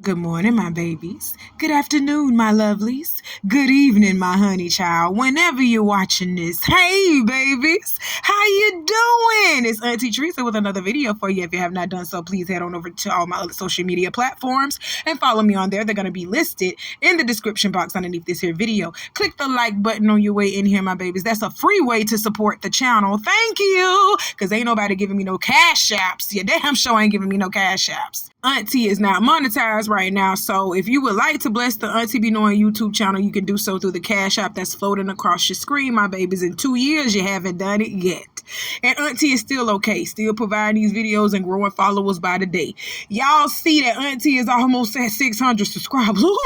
Good morning, my babies. Good afternoon, my lovelies. Good evening, my honey child. Whenever you're watching this, hey, babies, how you doing? It's Auntie Trice with another video for you. If you have not done so, please head on over to all my other social media platforms and follow me on there. They're going to be listed in the description box underneath this here video. Click the like button on your way in here, my babies. That's a free way to support the channel. Thank you, because ain't nobody giving me no cash apps. You damn sure ain't giving me no cash apps. Auntie is not monetized right now, so if you would like to bless the Auntie Be Knowing YouTube channel, you can do so through the cash app that's floating across your screen, my babies. In 2 years, you haven't done it yet. And Auntie is still okay, still providing these videos and growing followers by the day. Y'all see that Auntie is almost at 600 subscribers. Ooh,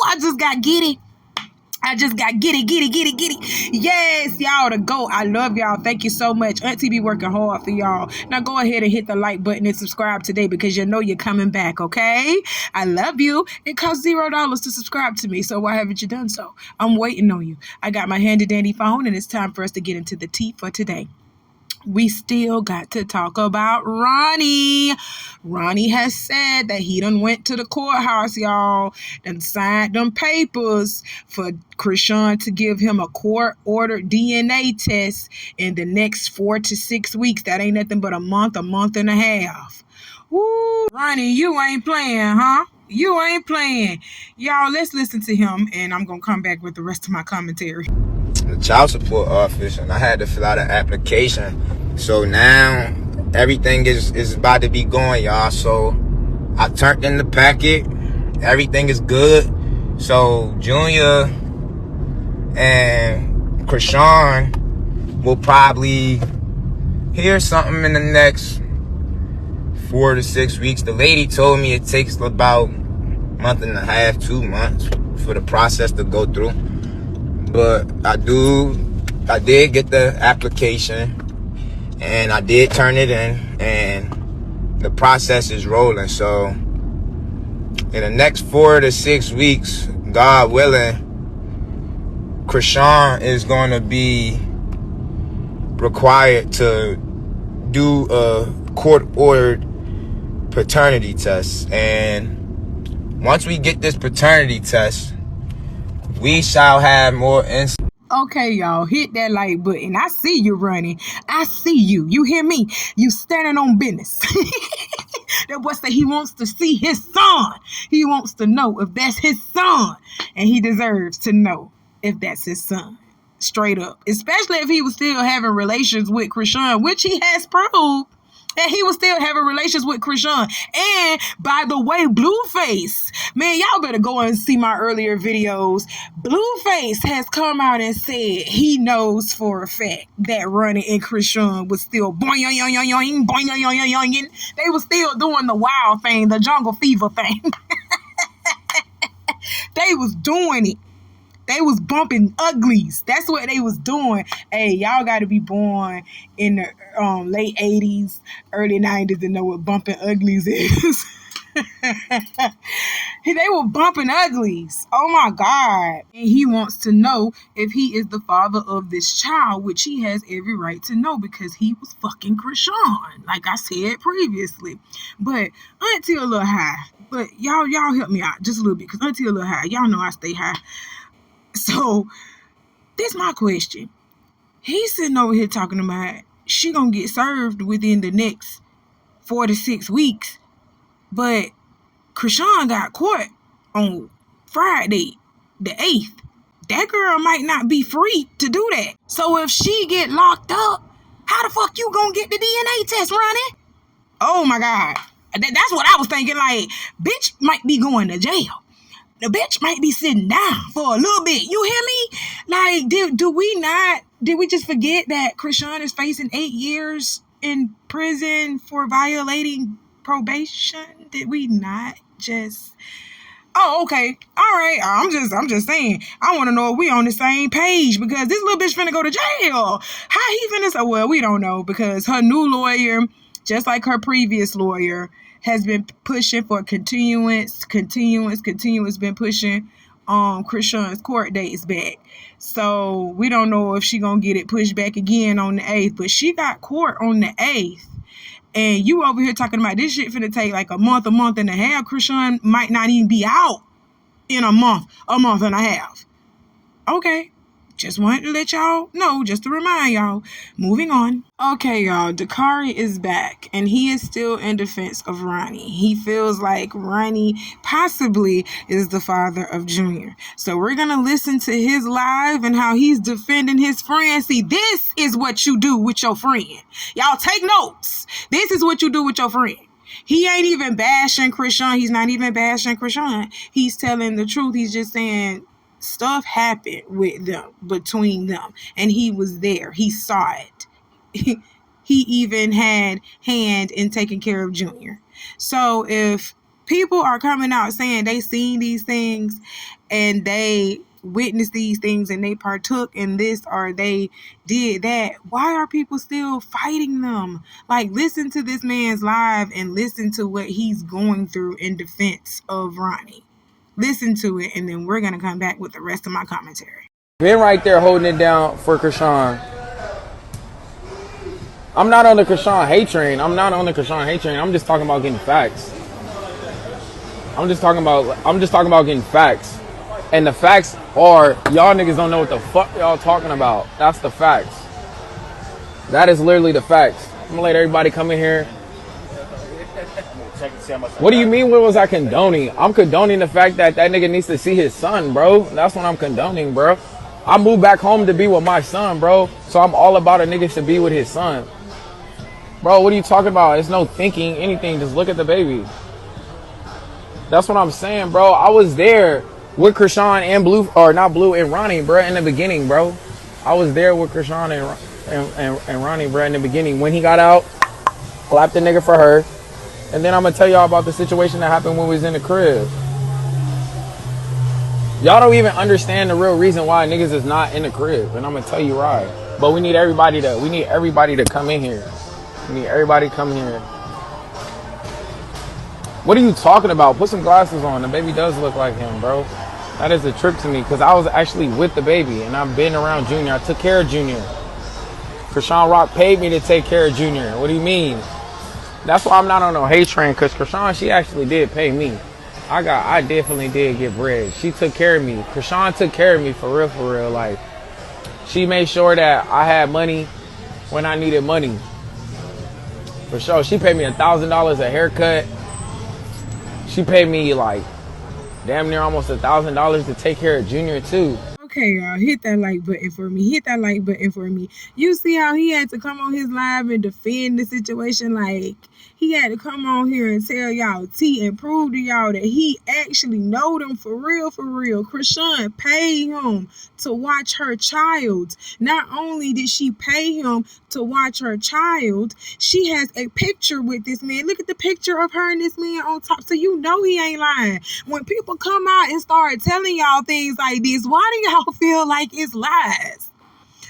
I just got giddy. Giddy. Yes, y'all, the GOAT. I love y'all. Thank you so much. Auntie be working hard for y'all. Now go ahead and hit the like button and subscribe today because you know you're coming back, okay? I love you. It costs $0 to subscribe to me, so why haven't you done so? I'm waiting on you. I got my handy dandy phone, and it's time for us to get into the tea for today. We still got to talk about Ronny. Ronny has said that he done went to the courthouse, y'all, and signed them papers for Chrisean to give him a court-ordered DNA test in the next 4 to 6 weeks. That ain't nothing but a month and a half. Woo! Ronny, you ain't playing, huh? You ain't playing. Y'all, let's listen to him, and I'm going to come back with the rest of my commentary. The child support office, and I had to fill out an application. So now everything is about to be going, y'all. So I turned in the packet. Everything is good. So Junior and Chrisean will probably hear something in the next 4 to 6 weeks. The lady told me it takes about a month and a half, 2 months for the process to go through. But I did get the application, and I did turn it in, and the process is rolling. So in the next 4 to 6 weeks, God willing, Chrisean is going to be required to do a court-ordered paternity test. And once we get this paternity test, we shall have more insight. Okay, y'all, hit that like button. I see you, Ronny. I see you. You hear me? You standing on business. That boy said he wants to see his son. He wants to know if that's his son. And he deserves to know if that's his son. Straight up. Especially if he was still having relations with Chrisean, which he has proved that he was still having relations with Chrisean. And by the way, Blueface, man, y'all better go and see my earlier videos. Blueface has come out and said he knows for a fact that Ronny and Chrisean was still boing. They were still doing the wild thing, the jungle fever thing. They was doing it. They was bumping uglies. That's what they was doing. Hey, y'all got to be born in the late 80s, early 90s to know what bumping uglies is. They were bumping uglies. Oh, my God. And he wants to know if he is the father of this child, which he has every right to know because he was fucking Chrisean, like I said previously. But Auntie a little high. But y'all help me out just a little bit because Auntie a little high. Y'all know I stay high. So, this my question. He's sitting over here talking about she gonna get served within the next 4 to 6 weeks, but Chrisean got court on Friday, the 8th. That girl might not be free to do that. So if she get locked up, how the fuck you gonna get the DNA test, Ronny? Oh my God. That's what I was thinking. Like, bitch might be going to jail. The bitch might be sitting down for a little bit. You hear me? Like, did we just forget that Chrisean is facing 8 years in prison for violating probation? Did we not just... Oh, okay. All right. I'm just saying. I want to know if we on the same page because this little bitch finna go to jail. How he finna say, well, we don't know because her new lawyer, just like her previous lawyer, has been pushing for continuance, been pushing Chrisean's court date is back. So we don't know if she gonna get it pushed back again on the 8th, but she got court on the 8th. And you over here talking about this shit finna take like a month and a half. Chrisean might not even be out in a month and a half. Okay. Just wanted to let y'all know, just to remind y'all. Moving on. Okay, y'all. Dakari is back, and he is still in defense of Ronny. He feels like Ronny possibly is the father of Junior. So we're going to listen to his live and how he's defending his friend. See, this is what you do with your friend. Y'all take notes. This is what you do with your friend. He ain't even bashing Chrisean. He's not even bashing Chrisean. He's telling the truth. He's just saying stuff happened with them, between them, and he was there. He saw it. He even had hand in taking care of Junior. So if people are coming out saying they seen these things and they witnessed these things and they partook in this or they did that, why are people still fighting them? Like, listen to this man's live and listen to what he's going through in defense of Ronny. Listen to it, and then we're going to come back with the rest of my commentary. Been right there holding it down for Chrisean. I'm not on the Chrisean hate train. I'm just talking about getting facts. I'm just talking about getting facts. And the facts are, y'all niggas don't know what the fuck y'all talking about. That's the facts. That is literally the facts. I'm going to let everybody come in here. What do you mean, what was I condoning? I'm condoning the fact that nigga needs to see his son, bro. That's what I'm condoning, bro. I moved back home to be with my son, bro. So I'm all about a nigga to be with his son. Bro, what are you talking about? It's no thinking anything. Just look at the baby. That's what I'm saying, bro. I was there with Chrisean and and Ronny, bro, in the beginning, bro. I was there with Chrisean and Ronny, bro, in the beginning. When he got out, clapped the nigga for her. And then I'm going to tell y'all about the situation that happened when we was in the crib. Y'all don't even understand the real reason why niggas is not in the crib. And I'm going to tell you why. But we need everybody to come in here. We need everybody to come here. What are you talking about? Put some glasses on. The baby does look like him, bro. That is a trip to me because I was actually with the baby. And I've been around Junior. I took care of Junior. Chrisean Rock paid me to take care of Junior. What do you mean? That's why I'm not on no hate train, because Chrisean, she actually did pay me. I definitely did get bread. She took care of me. Chrisean took care of me for real. Like, she made sure that I had money when I needed money. For sure. She paid me $1,000 a haircut. She paid me like damn near almost $1,000 to take care of Junior too. Okay, y'all, hit that like button for me. You see how he had to come on his live and defend the situation? Like, he had to come on here and tell y'all T and prove to y'all that he actually know them for real. Chrisean paid him to watch her child. Not only did she pay him to watch her child, she has a picture with this man. Look at the picture of her and this man on top. So you know he ain't lying. When people come out and start telling y'all things like this, why do y'all feel like it's lies?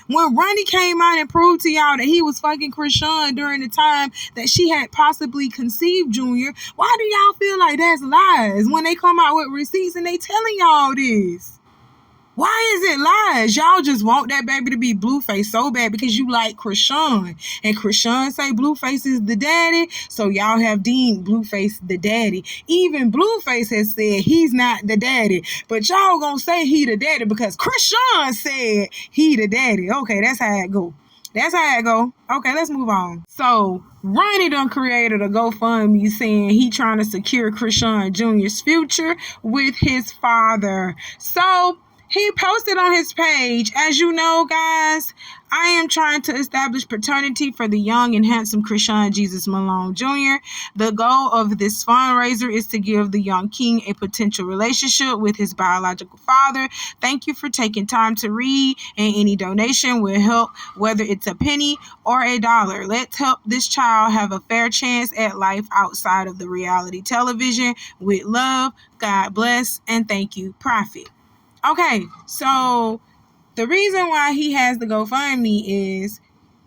When Ronny came out and proved to y'all that he was fucking Chrisean during the time that she had possibly conceived Junior, why do y'all feel like that's lies when they come out with receipts and they telling y'all this? Why is it lies? Y'all just want that baby to be Blueface so bad because you like Chrisean. And Chrisean say Blueface is the daddy, so y'all have deemed Blueface the daddy. Even Blueface has said he's not the daddy. But y'all gonna say he the daddy because Chrisean said he the daddy. Okay, that's how it go. Okay, let's move on. So, Ronny done created a GoFundMe saying he trying to secure Chrisean Jr.'s future with his father. So, he posted on his page, as you know, guys, I am trying to establish paternity for the young and handsome Chrisean Jesus Malone Jr. The goal of this fundraiser is to give the young king a potential relationship with his biological father. Thank you for taking time to read, and any donation will help, whether it's a penny or $1. Let's help this child have a fair chance at life outside of the reality television. With love, God bless, and thank you, Prophet. Okay, so the reason why he has the GoFundMe is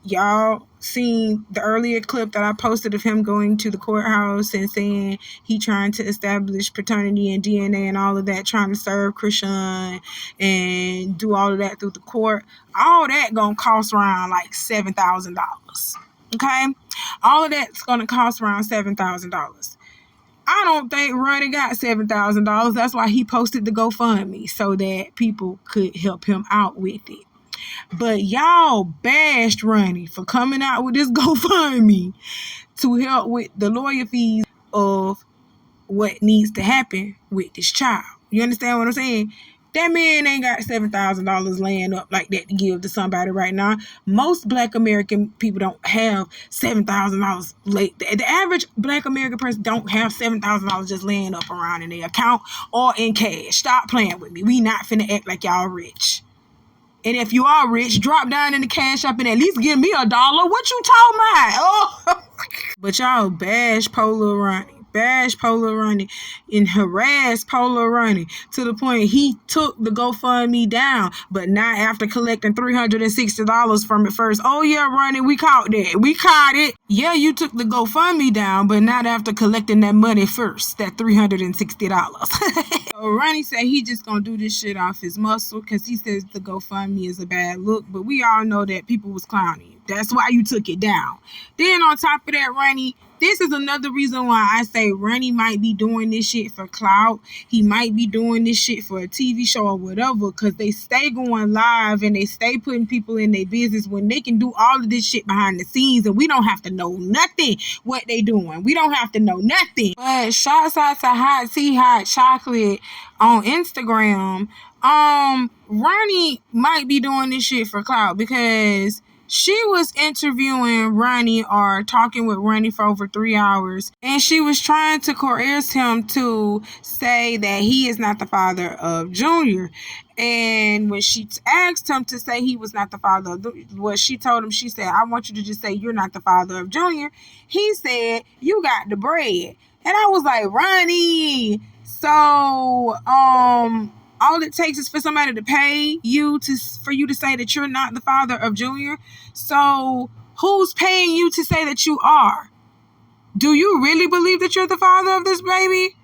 y'all seen the earlier clip that I posted of him going to the courthouse and saying he trying to establish paternity and DNA and all of that, trying to serve Chrisean and do all of that through the court. All that gonna cost around like $7,000. Okay? All of that's gonna cost around $7,000. I don't think Ronny got $7,000. That's why he posted the GoFundMe, so that people could help him out with it. But y'all bashed Ronny for coming out with this GoFundMe to help with the lawyer fees of what needs to happen with this child. You understand what I'm saying? That man ain't got $7,000 laying up like that to give to somebody right now. Most Black American people don't have $7,000 late. The average Black American person don't have $7,000 just laying up around in their account or in cash. Stop playing with me. We not finna act like y'all rich. And if you are rich, drop down in the cash app and at least give me $1. What you talking about? Oh. But y'all bash Polo Ronny. Bash Polo Ronny and harass Polo Ronny to the point he took the GoFundMe down, but not after collecting $360 from it first. Oh yeah, Ronny, we caught that. We caught it. Yeah, you took the GoFundMe down, but not after collecting that money first, that $360. So Ronny said he just gonna do this shit off his muscle because he says the GoFundMe is a bad look, but we all know that people was clowning you. That's why you took it down. Then on top of that, Ronny, this is another reason why I say Ronny might be doing this shit for clout. He might be doing this shit for a TV show or whatever, because they stay going live and they stay putting people in their business when they can do all of this shit behind the scenes and we don't have to know nothing what they doing. We don't have to know nothing. But shouts out to Hot Tea Hot Chocolate on Instagram. Ronny might be doing this shit for clout because she was interviewing Ronny or talking with Ronny for over 3 hours, and she was trying to coerce him to say that he is not the father of Junior. And when she asked him to say he was not the father of what she told him, she said, I want you to just say you're not the father of Junior. He said, you got the bread. And I was like, Ronny, so all it takes is for somebody to pay you for you to say that you're not the father of Junior. So who's paying you to say that you are? Do you really believe that you're the father of this baby?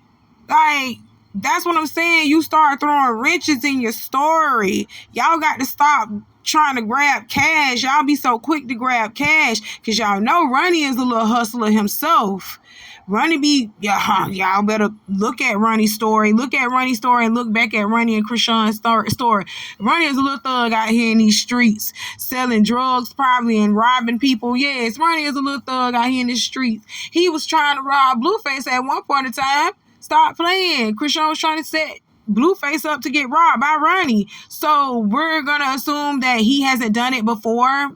Like, that's what I'm saying. You start throwing wrenches in your story. Y'all got to stop trying to grab cash. Y'all be so quick to grab cash because y'all know Ronny is a little hustler himself. Ronny y'all better look at Ronny's story. Look at Ronny's story and look back at Ronny and Chrisean's story. Ronny is a little thug out here in these streets, selling drugs probably and robbing people. Yes, Ronny is a little thug out here in the streets. He was trying to rob Blueface at one point in time. Stop playing. Chrisean was trying to set Blueface up to get robbed by Ronny. So we're going to assume that he hasn't done it before.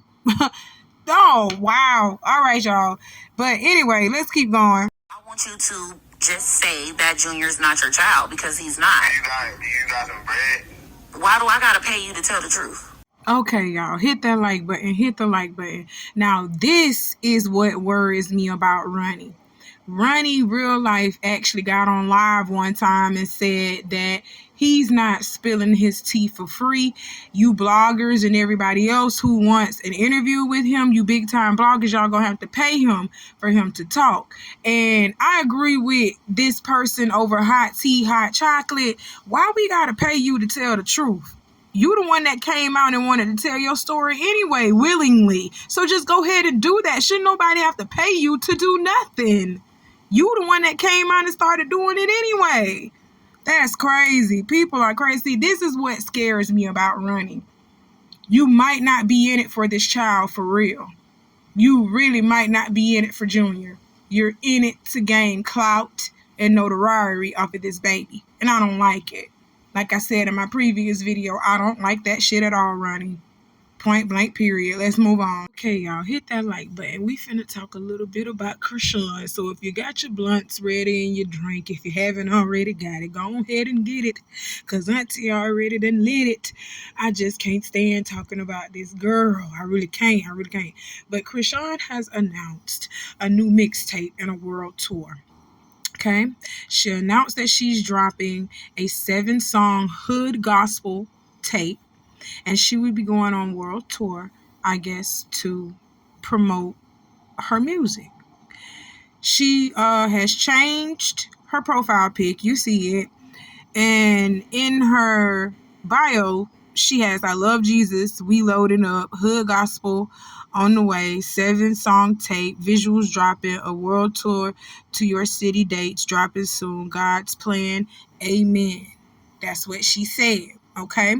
Oh, wow. All right, y'all. But anyway, let's keep going. I want you to just say that Junior's not your child because he's not. You got some bread? Why do I gotta pay you to tell the truth? Okay, y'all, hit that like button. Hit the like button. Now, this is what worries me about Ronny. Ronny, real life, actually got on live one time and said that he's not spilling his tea for free. You bloggers and everybody else who wants an interview with him, you big time bloggers, y'all gonna have to pay him for him to talk. And I agree with this person over Hot Tea, Hot Chocolate. Why we gotta pay you to tell the truth? You the one that came out and wanted to tell your story anyway, willingly. So just go ahead and do that. Shouldn't nobody have to pay you to do nothing? You the one that came out and started doing it anyway. That's crazy. People are crazy. This is what scares me about Ronny. You might not be in it for this child for real. You really might not be in it for Junior. You're in it to gain clout and notoriety off of this baby. And I don't like it. Like I said in my previous video, I don't like that shit at all, Ronny. Point blank, period. Let's move on. Okay, y'all, hit that like button. We finna talk a little bit about Chrisean. So if you got your blunts ready and your drink, if you haven't already got it, go ahead and get it. Because Auntie already done lit it. I just can't stand talking about this girl. I really can't. But Chrisean has announced a new mixtape and a world tour. Okay? She announced that she's dropping a 7-song hood gospel tape. And she would be going on world tour, I guess, to promote her music. She has changed her profile pic. You see it. And in her bio, she has I Love Jesus, We Loading Up, Hood Gospel on the Way, 7-song tape, visuals dropping, a world tour to your city, dates dropping soon, God's plan, amen. That's what she said, okay?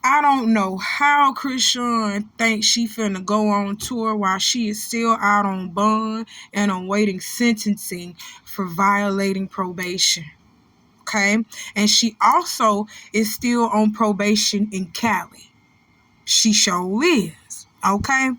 I don't know how Chrisean thinks she finna go on tour while she is still out on bond and on waiting sentencing for violating probation. Okay, and she also is still on probation in Cali. She sure is. Okay,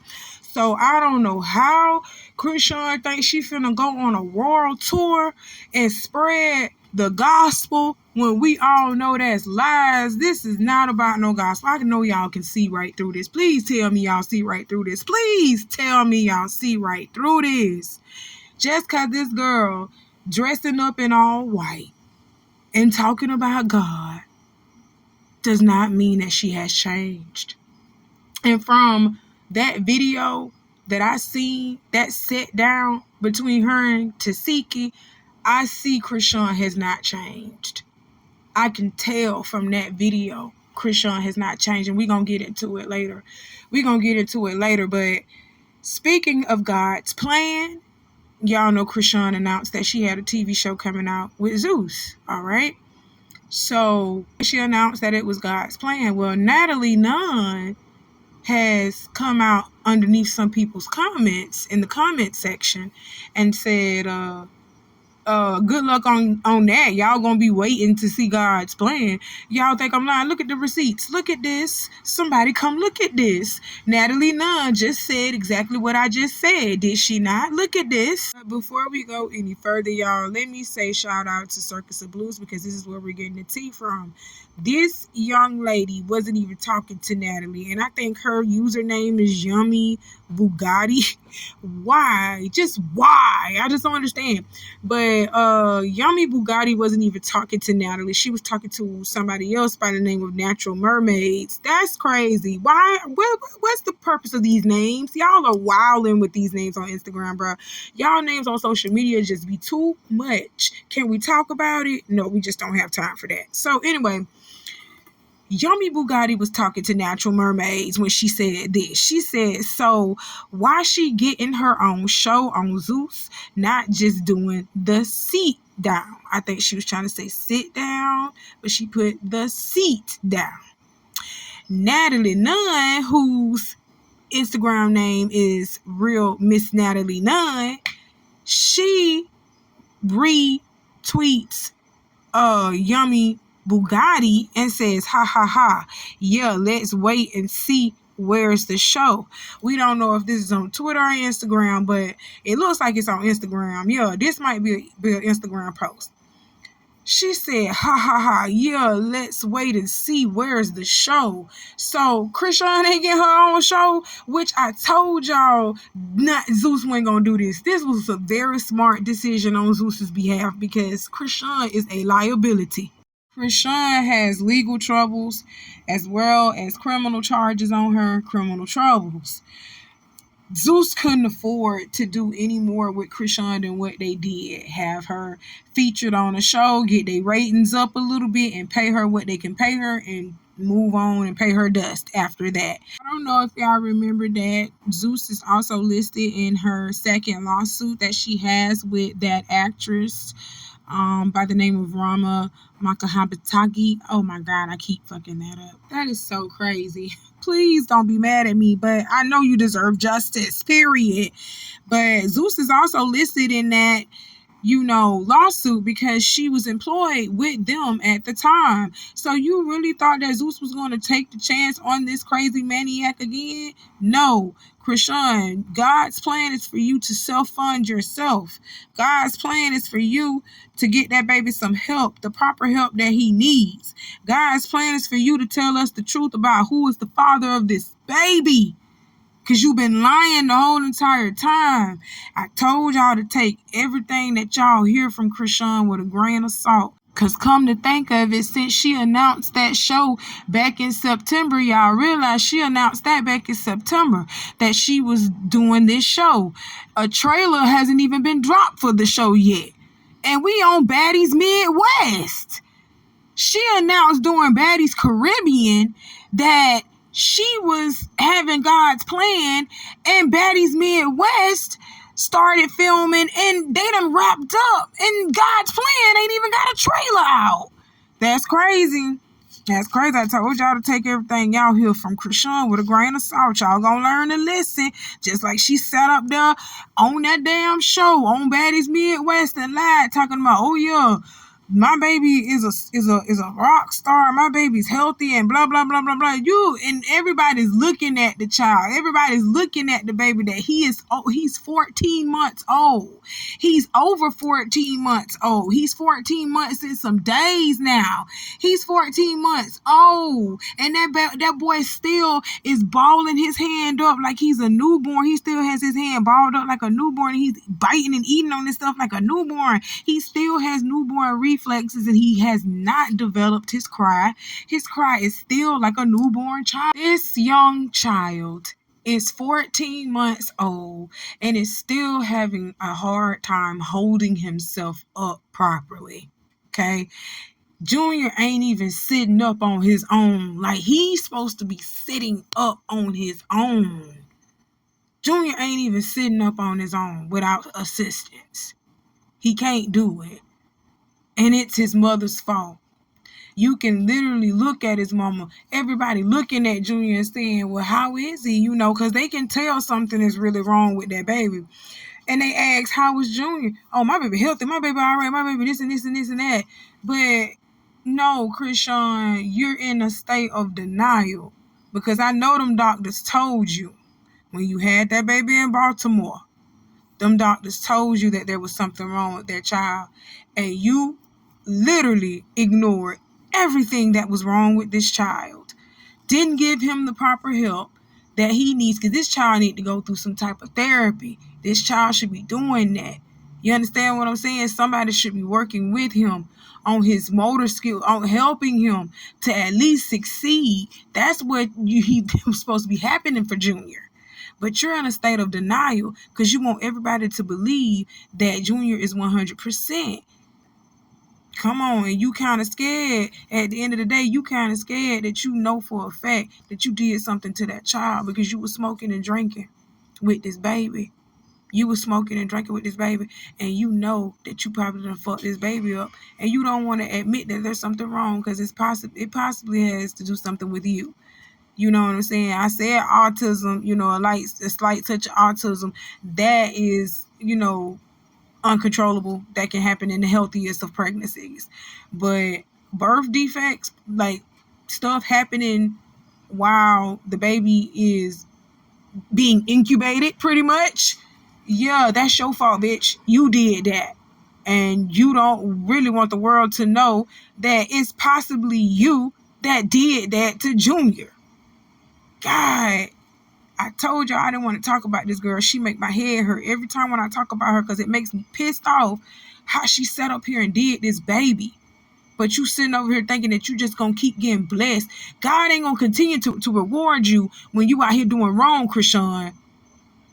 so I don't know how Chrisean thinks she finna go on a world tour and spread the gospel when we all know that's lies. This is not about no gospel. I know y'all can see right through this. Please tell me y'all see right through this. Please tell me y'all see right through this. Just cause this girl dressing up in all white and talking about God does not mean that she has changed. And from that video that I seen, that sit down between her and Tasiki, I see Chrisean has not changed. I can tell from that video Chrisean has not changed, and we're going to get into it later. But speaking of God's plan, y'all know Chrisean announced that she had a TV show coming out with Zeus, all right? So she announced that it was God's plan. Well, Natalie Nunn has come out underneath some people's comments in the comment section and said, good luck on that. Y'all gonna be waiting to see God's plan. Y'all think I'm lying? Look at the receipts. Look at this. Somebody come look at this. Natalie Nunn just said exactly what I just said. Did she not? Look at this. Before we go any further, y'all, let me say shout out to Circus of Blues, because this is where we're getting the tea from. This young lady wasn't even talking to Natalie, and I think her username is Yummy Bugatti. Why? Just why? I just don't understand. But Yummy Bugatti wasn't even talking to Natalie. She was talking to somebody else by the name of Natural Mermaids. That's crazy. Why? What's the purpose of these names? Y'all are wilding with these names on Instagram, bro. Y'all names on social media just be too much. Can we talk about it? No, we just don't have time for that. So anyway, Yummy Bugatti was talking to Natural Mermaids when she said this. She said, so why she getting her own show on Zeus, not just doing the seat down? I think she was trying to say sit down, but she put the seat down. Natalie Nunn, whose Instagram name is Real Miss Natalie Nunn, she retweets Yummy Bugatti and says, ha ha ha, yeah, let's wait and see where's the show. We don't know if this is on Twitter or Instagram, but it looks like it's on Instagram. Yeah, this might be an Instagram post. She said, ha ha ha, yeah, let's wait and see where's the show. So Chrisean ain't getting her own show, which I told y'all Zeus wasn't gonna do this. This was a very smart decision on Zeus's behalf, because Chrisean is a liability. Chrisean has legal troubles as well as criminal charges on her, criminal troubles. Zeus couldn't afford to do any more with Chrisean than what they did. Have her featured on a show, get their ratings up a little bit, and pay her what they can pay her, and move on and pay her dust after that. I don't know if y'all remember that Zeus is also listed in her second lawsuit that she has with that actress by the name of Rama Makahabatagi. Oh my God, I keep fucking that up. That is so crazy. Please don't be mad at me, but I know you deserve justice, period. But Zeus is also listed in that, lawsuit because she was employed with them at the time. So you really thought that Zeus was going to take the chance on this crazy maniac again? No. Chrisean, God's plan is for you to self-fund yourself. God's plan is for you to get that baby some help, the proper help that he needs. God's plan is for you to tell us the truth about who is the father of this baby. Because you've been lying the whole entire time. I told y'all to take everything that y'all hear from Chrisean with a grain of salt. Because come to think of it, since she announced that show back in September, y'all realize she announced that back in September that she was doing this show. A trailer hasn't even been dropped for the show yet. And we on Baddies Midwest. She announced during Baddies Caribbean that she was having God's plan, and Baddies Midwest started filming, and they done wrapped up, and God's plan ain't even got a trailer out. That's crazy. That's crazy. I told y'all to take everything y'all hear from Chrisean with a grain of salt. Y'all gonna learn to listen. Just like she sat up there on that damn show on Baddies Midwest and lied, talking about, oh yeah, my baby is a rock star. My baby's healthy and blah blah blah blah blah. And everybody's looking at the child. Everybody's looking at the baby that he's 14 months old. He's over 14 months old. He's 14 months in some days now. He's 14 months old, and that boy still is balling his hand up like he's a newborn. He still has his hand balled up like a newborn. And he's biting and eating on this stuff like a newborn. He still has newborn reflexes, and he has not developed his cry. His cry is still like a newborn child. This young child is 14 months old and is still having a hard time holding himself up properly. Okay? Junior ain't even sitting up on his own like he's supposed to be sitting up on his own. Junior ain't even sitting up on his own without assistance. He can't do it. And it's his mother's fault. You can literally look at his mama. Everybody looking at Junior and saying, well, how is he? Because they can tell something is really wrong with that baby. And they ask, how is Junior? Oh, my baby healthy. My baby all right. My baby this and this and this and that. But no, Chrisean, you're in a state of denial. Because I know them doctors told you when you had that baby in Baltimore. Them doctors told you that there was something wrong with that child. And you literally ignored everything that was wrong with this child. Didn't give him the proper help that he needs, because this child need to go through some type of therapy. This child should be doing that. You understand what I'm saying? Somebody should be working with him on his motor skill, on helping him to at least succeed. That's what he was supposed to be happening for Junior. But you're in a state of denial because you want everybody to believe that Junior is 100%. Come on, and you kind of scared. At the end of the day, you kind of scared that you know for a fact that you did something to that child because you were smoking and drinking with this baby. You were smoking and drinking with this baby, and you know that you probably done fucked this baby up, and you don't want to admit that there's something wrong because it possibly has to do something with you. You know what I'm saying? I said autism, a slight touch of autism. That is, uncontrollable. That can happen in the healthiest of pregnancies. But birth defects, like stuff happening while the baby is being incubated, pretty much. Yeah, that's your fault, bitch. You did that. And you don't really want the world to know that it's possibly you that did that to Junior. God, I told y'all I didn't want to talk about this girl. She make my head hurt every time when I talk about her because it makes me pissed off how she sat up here and did this baby. But you sitting over here thinking that you just going to keep getting blessed. God ain't going to continue to reward you when you out here doing wrong, Chrisean.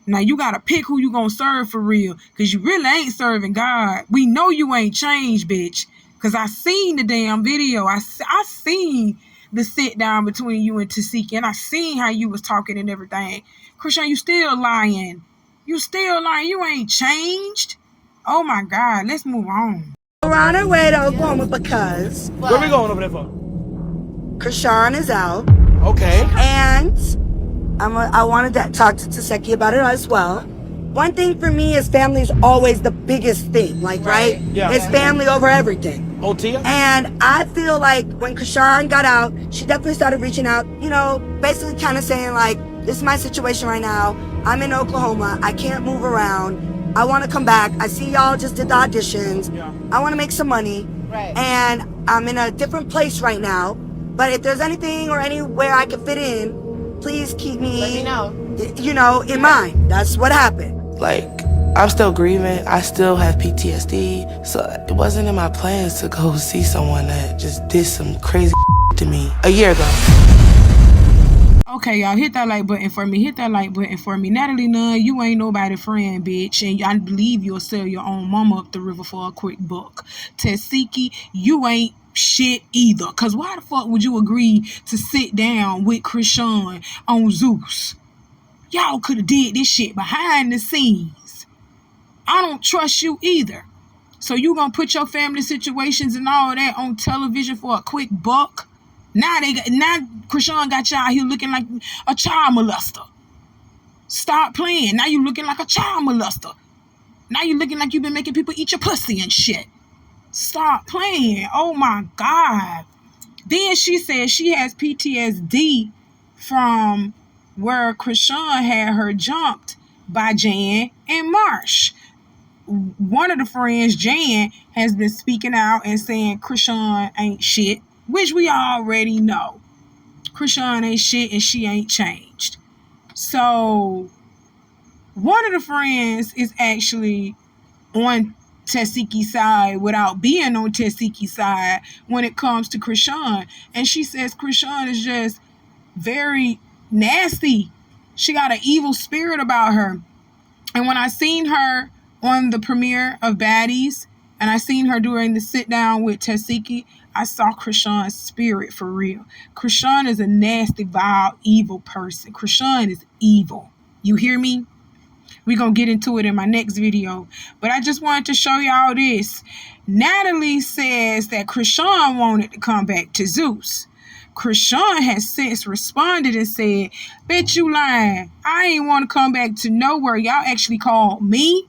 Now you got to pick who you going to serve for real because you really ain't serving God. We know you ain't changed, bitch, because I seen the damn video. I seen the sit down between you and Tasiki, and I seen how you was talking and everything. Chrisean, you still lying. You still lying. You ain't changed. Oh my God, let's move on. We're on our way to Oklahoma because where we going over there for? Chrisean is out. Okay. And I wanted to talk to Taseki about it as well. One thing for me is family is always the biggest thing, right? Yeah. It's family over everything. Otia? And I feel like when Chrisean got out, she definitely started reaching out, basically kind of saying like, this is my situation right now. I'm in Oklahoma. I can't move around. I want to come back. I see y'all just did the auditions. Yeah. I want to make some money. Right. And I'm in a different place right now. But if there's anything or anywhere I can fit in, please keep me, Let me know. in mind. That's what happened. Like, I'm still grieving. I still have PTSD. So it wasn't in my plans to go see someone that just did some crazy to me a year ago. Okay, y'all, hit that like button for me. Hit that like button for me. Natalie Nunn, you ain't nobody friend, bitch. And I believe you'll sell your own mama up the river for a quick buck. Tesiki, you ain't shit either. Because why the fuck would you agree to sit down with Chrisean on Zeus? Y'all could have did this shit behind the scenes. I don't trust you either. So you gonna put your family situations and all that on television for a quick buck? Now Chrisean got y'all here looking like a child molester. Stop playing. Now you looking like a child molester. Now you looking like you've been making people eat your pussy and shit. Stop playing. Oh my God. Then she said she has PTSD from where Chrisean had her jumped by Jan and Marsh. One of the friends, Jan, has been speaking out and saying Chrisean ain't shit, which we already know. Chrisean ain't shit and she ain't changed. So one of the friends is actually on Tesiki's side without being on Tesiki's side when it comes to Chrisean. And she says Chrisean is just very nasty. She got an evil spirit about her. And when I seen her on the premiere of Baddies, and I seen her during the sit down with Tesiki, I saw Chrisean's spirit for real. Chrisean is a nasty, vile, evil person. Chrisean is evil. You hear me? We're going to get into it in my next video. But I just wanted to show y'all this. Natalie says that Chrisean wanted to come back to Zeus. Chrisean has since responded and said, "Bet you lying. I ain't want to come back to nowhere. Y'all actually called me.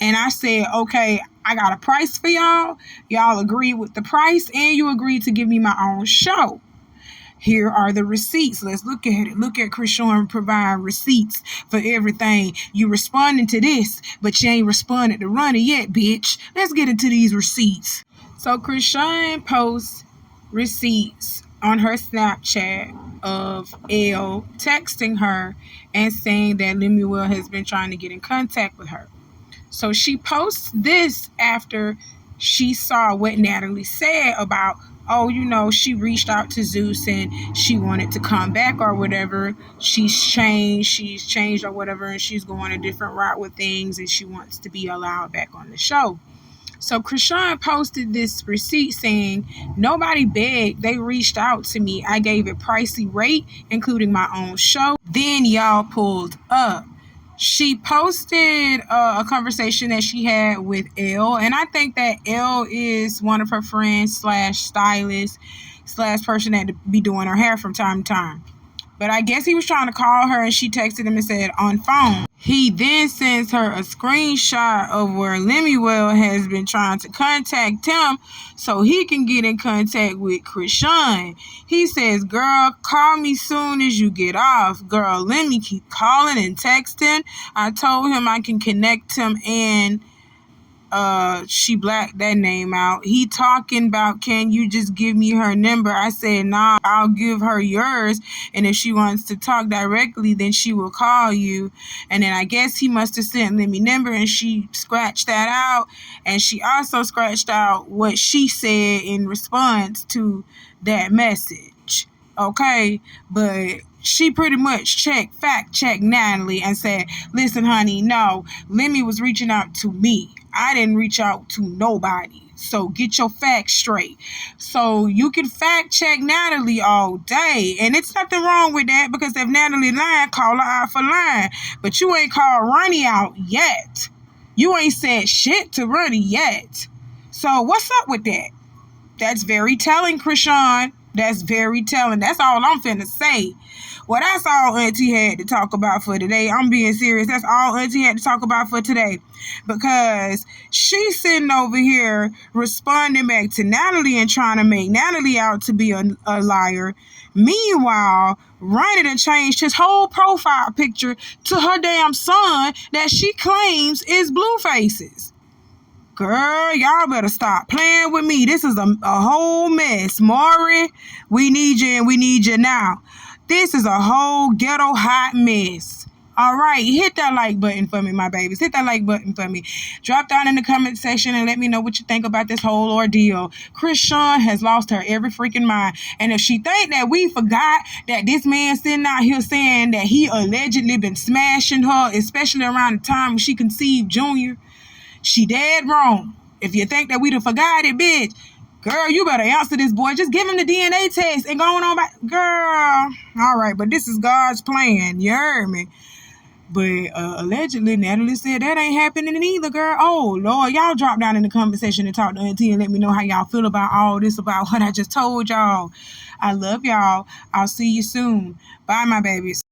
And I said, okay, I got a price for y'all. Y'all agreed with the price and you agreed to give me my own show. Here are the receipts. Let's look at it. Look at Chrisean providing receipts for everything. You responding to this, but you ain't responded to Ronny yet, bitch. Let's get into these receipts." So Chrisean posts receipts on her Snapchat of Elle texting her and saying that Lemuel has been trying to get in contact with her. So she posts this after she saw what Natalie said about, oh, you know, she reached out to Zeus and she wanted to come back or whatever. She's changed or whatever, and she's going a different route with things and she wants to be allowed back on the show. So Chrisean posted this receipt saying, "Nobody begged. They reached out to me. I gave a pricey rate, including my own show. Then y'all pulled up." She posted a conversation that she had with Elle, and I think that Elle is one of her friends / stylist / person that be doing her hair from time to time. But I guess he was trying to call her and she texted him and said on phone. He then sends her a screenshot of where Lemuel has been trying to contact him so he can get in contact with Chrisean. He says, "Girl, call me soon as you get off." Girl, let me keep calling and texting. I told him I can connect him and she blacked that name out. He talking about, "Can you just give me her number?" I said, "Nah, I'll give her yours. And if she wants to talk directly, then she will call you." And then I guess he must have sent Lemmy number and she scratched that out. And she also scratched out what she said in response to that message. Okay, but she pretty much fact checked Natalie and said, "Listen, honey, no, Lemmy was reaching out to me. I didn't reach out to nobody. So get your facts straight." So you can fact check Natalie all day. And it's nothing wrong with that, because if Natalie lying, call her out for lying. But you ain't called Ronny out yet. You ain't said shit to Ronny yet. So what's up with that? That's very telling, Chrisean. That's very telling. That's all I'm finna say. Well, that's all Auntie had to talk about for today. I'm being serious. That's all Auntie had to talk about for today. Because she's sitting over here responding back to Natalie and trying to make Natalie out to be a liar. Meanwhile, Ronny done changed his whole profile picture to her damn son that she claims is Blueface's. Girl, y'all better stop playing with me. This is a whole mess. Maury, we need you and we need you now. This is a whole ghetto hot mess. All right, hit that like button for me, my babies. Hit that like button for me. Drop down in the comment section and let me know what you think about this whole ordeal. Chrisean has lost her every freaking mind. And if she think that we forgot that this man sitting out here saying that he allegedly been smashing her, especially around the time when she conceived Junior, she dead wrong. If you think that we done forgot it, bitch, girl, you better answer this boy. Just give him the DNA test and going on back. Girl, all right, but this is God's plan. You heard me? But allegedly, Natalie said that ain't happening either, girl. Oh, Lord, y'all drop down in the comment section and talk to Auntie and let me know how y'all feel about all this, about what I just told y'all. I love y'all. I'll see you soon. Bye, my babies.